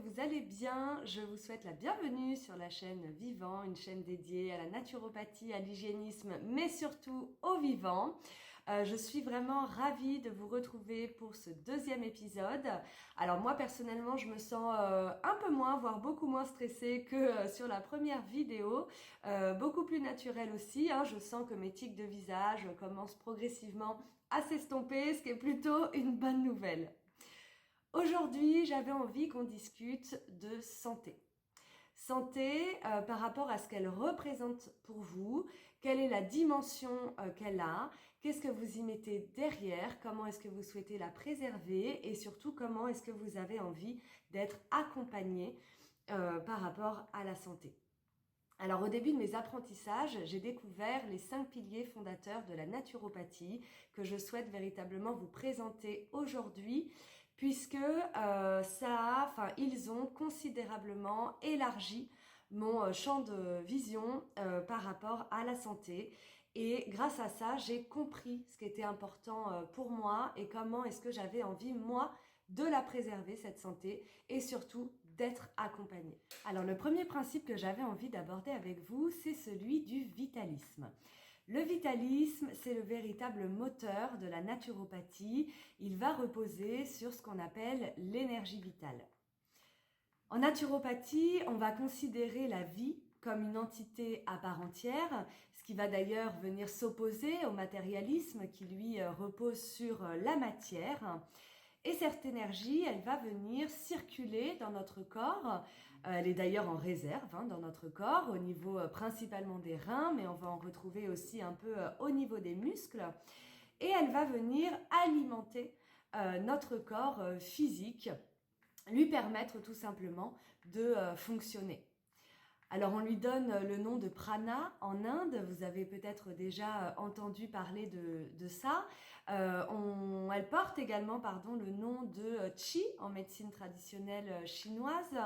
vous allez bien. Je vous souhaite la bienvenue sur la chaîne Vivant, une chaîne dédiée à la naturopathie, à l'hygiénisme, mais surtout au vivant. Je suis vraiment ravie de vous retrouver pour ce deuxième épisode. Alors moi personnellement, je me sens un peu moins, voire beaucoup moins stressée que sur la première vidéo. Beaucoup plus naturelle aussi, hein. Je sens que mes tics de visage commencent progressivement à s'estomper, ce qui est plutôt une bonne nouvelle. Aujourd'hui, j'avais envie qu'on discute de santé. Santé par rapport à ce qu'elle représente pour vous, quelle est la dimension qu'elle a, qu'est-ce que vous y mettez derrière, comment est-ce que vous souhaitez la préserver et surtout comment est-ce que vous avez envie d'être accompagné par rapport à la santé. Alors au début de mes apprentissages, j'ai découvert les 5 piliers fondateurs de la naturopathie que je souhaite véritablement vous présenter aujourd'hui puisque ils ont considérablement élargi mon champ de vision par rapport à la santé. Et grâce à ça, j'ai compris ce qui était important pour moi et comment est-ce que j'avais envie, moi, de la préserver, cette santé, et surtout d'être accompagnée. Alors le premier principe que j'avais envie d'aborder avec vous, c'est celui du vitalisme. Le vitalisme, c'est le véritable moteur de la naturopathie. Il va reposer sur ce qu'on appelle l'énergie vitale. En naturopathie, on va considérer la vie comme une entité à part entière, ce qui va d'ailleurs venir s'opposer au matérialisme qui lui repose sur la matière. Et cette énergie, elle va venir circuler dans notre corps. Elle est d'ailleurs en réserve dans notre corps, au niveau principalement des reins, mais on va en retrouver aussi un peu au niveau des muscles. Et elle va venir alimenter notre corps physique, lui permettre tout simplement de fonctionner. Alors on lui donne le nom de prana en Inde, vous avez peut-être déjà entendu parler de ça. Elle porte également le nom de Qi en médecine traditionnelle chinoise.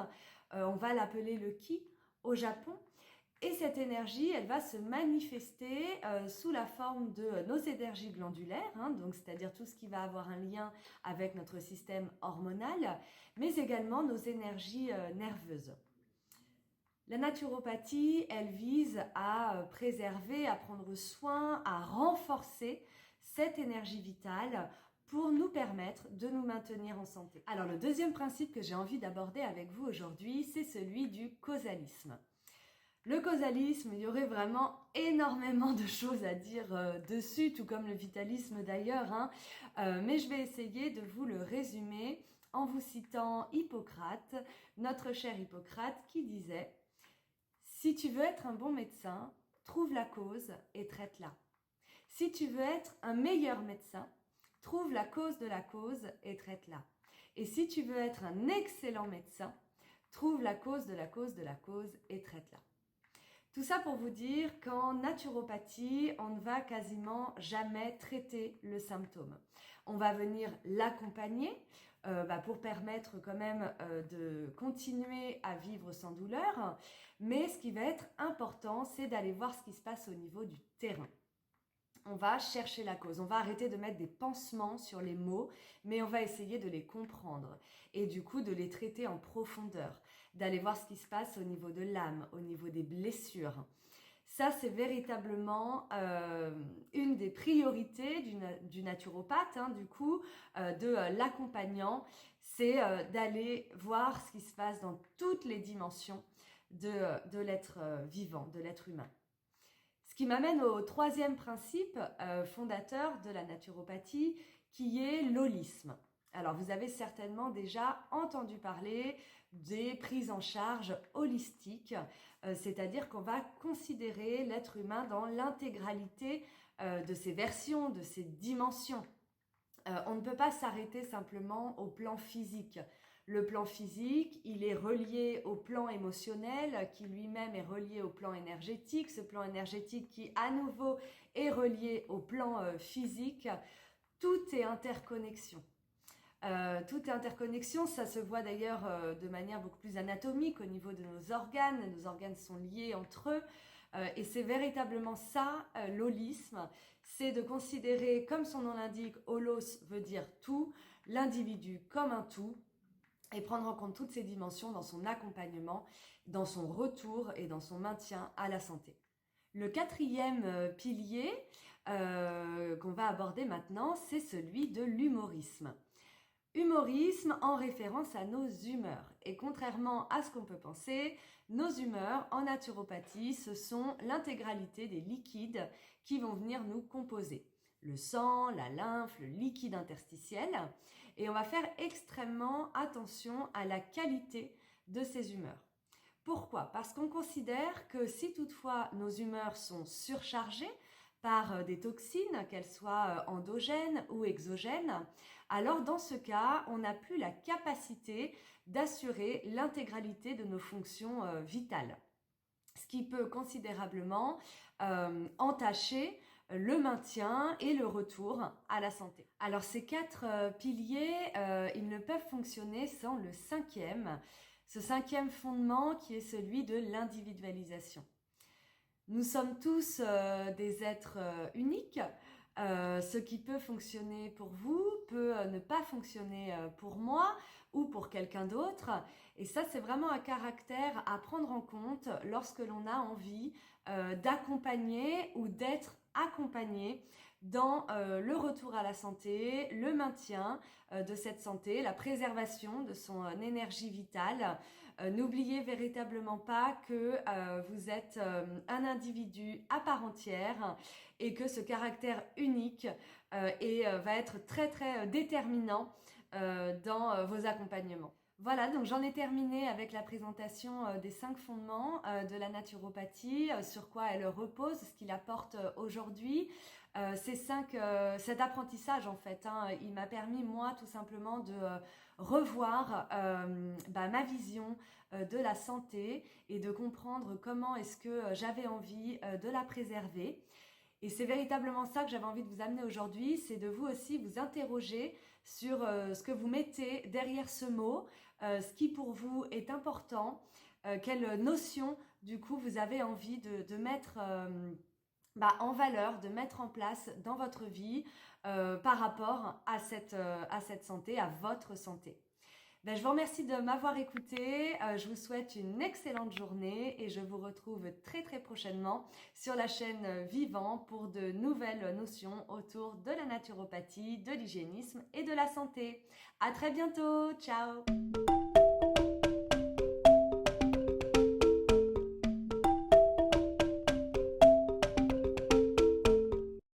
On va l'appeler le Qi au Japon. Et cette énergie, elle va se manifester sous la forme de nos énergies glandulaires, donc c'est-à-dire tout ce qui va avoir un lien avec notre système hormonal, mais également nos énergies nerveuses. La naturopathie, elle vise à préserver, à prendre soin, à renforcer cette énergie vitale pour nous permettre de nous maintenir en santé. Alors le deuxième principe que j'ai envie d'aborder avec vous aujourd'hui, c'est celui du causalisme. Le causalisme, il y aurait vraiment énormément de choses à dire dessus, tout comme le vitalisme d'ailleurs, mais je vais essayer de vous le résumer en vous citant Hippocrate, notre cher Hippocrate, qui disait: si tu veux être un bon médecin, trouve la cause et traite-la. Si tu veux être un meilleur médecin, trouve la cause de la cause et traite-la. Et si tu veux être un excellent médecin, trouve la cause de la cause de la cause et traite-la. Tout ça pour vous dire qu'en naturopathie, on ne va quasiment jamais traiter le symptôme. On va venir l'accompagner pour permettre quand même de continuer à vivre sans douleur. Mais ce qui va être important, c'est d'aller voir ce qui se passe au niveau du terrain. On va chercher la cause, on va arrêter de mettre des pansements sur les mots, mais on va essayer de les comprendre et du coup de les traiter en profondeur, d'aller voir ce qui se passe au niveau de l'âme, au niveau des blessures. Ça, c'est véritablement une des priorités du naturopathe, de l'accompagnant, c'est d'aller voir ce qui se passe dans toutes les dimensions de l'être vivant, de l'être humain. Ce qui m'amène au troisième principe fondateur de la naturopathie, qui est l'holisme. Alors, vous avez certainement déjà entendu parler des prises en charge holistiques, c'est-à-dire qu'on va considérer l'être humain dans l'intégralité de ses versions, de ses dimensions. On ne peut pas s'arrêter simplement au plan physique. Le plan physique, il est relié au plan émotionnel, qui lui-même est relié au plan énergétique. Ce plan énergétique qui, à nouveau, est relié au plan physique. Tout est interconnexion. Tout est interconnexion, ça se voit d'ailleurs de manière beaucoup plus anatomique au niveau de nos organes. Nos organes sont liés entre eux. Et c'est véritablement ça, l'holisme, c'est de considérer, comme son nom l'indique, holos veut dire tout, l'individu comme un tout, et prendre en compte toutes ces dimensions dans son accompagnement, dans son retour et dans son maintien à la santé. Le quatrième pilier qu'on va aborder maintenant, c'est celui de l'humorisme. Humorisme en référence à nos humeurs. Et contrairement à ce qu'on peut penser, nos humeurs en naturopathie, ce sont l'intégralité des liquides qui vont venir nous composer. Le sang, la lymphe, le liquide interstitiel. Et on va faire extrêmement attention à la qualité de ces humeurs. Pourquoi? Parce qu'on considère que si toutefois nos humeurs sont surchargées par des toxines, qu'elles soient endogènes ou exogènes, alors dans ce cas, on n'a plus la capacité d'assurer l'intégralité de nos fonctions vitales, ce qui peut considérablement entacher le maintien et le retour à la santé. Alors ces 4 piliers, ils ne peuvent fonctionner sans le cinquième, ce 5e fondement qui est celui de l'individualisation. Nous sommes tous des êtres uniques. Ce qui peut fonctionner pour vous peut ne pas fonctionner pour moi ou pour quelqu'un d'autre. Et ça, c'est vraiment un caractère à prendre en compte lorsque l'on a envie d'accompagner ou d'être accompagné dans le retour à la santé, le maintien de cette santé, la préservation de son énergie vitale. N'oubliez véritablement pas que vous êtes un individu à part entière et que ce caractère unique va être très très déterminant dans vos accompagnements. Voilà, donc j'en ai terminé avec la présentation des 5 fondements de la naturopathie, sur quoi elle repose, ce qu'il apporte aujourd'hui. Cet apprentissage en fait, il m'a permis moi tout simplement de revoir ma vision de la santé et de comprendre comment est-ce que j'avais envie de la préserver. Et c'est véritablement ça que j'avais envie de vous amener aujourd'hui, c'est de vous aussi vous interroger sur ce que vous mettez derrière ce mot, ce qui pour vous est important, quelle notion du coup vous avez envie de mettre en valeur, de mettre en place dans votre vie par rapport à cette santé, à votre santé. Je vous remercie de m'avoir écouté, je vous souhaite une excellente journée et je vous retrouve très très prochainement sur la chaîne Vivant pour de nouvelles notions autour de la naturopathie, de l'hygiénisme et de la santé. À très bientôt, ciao!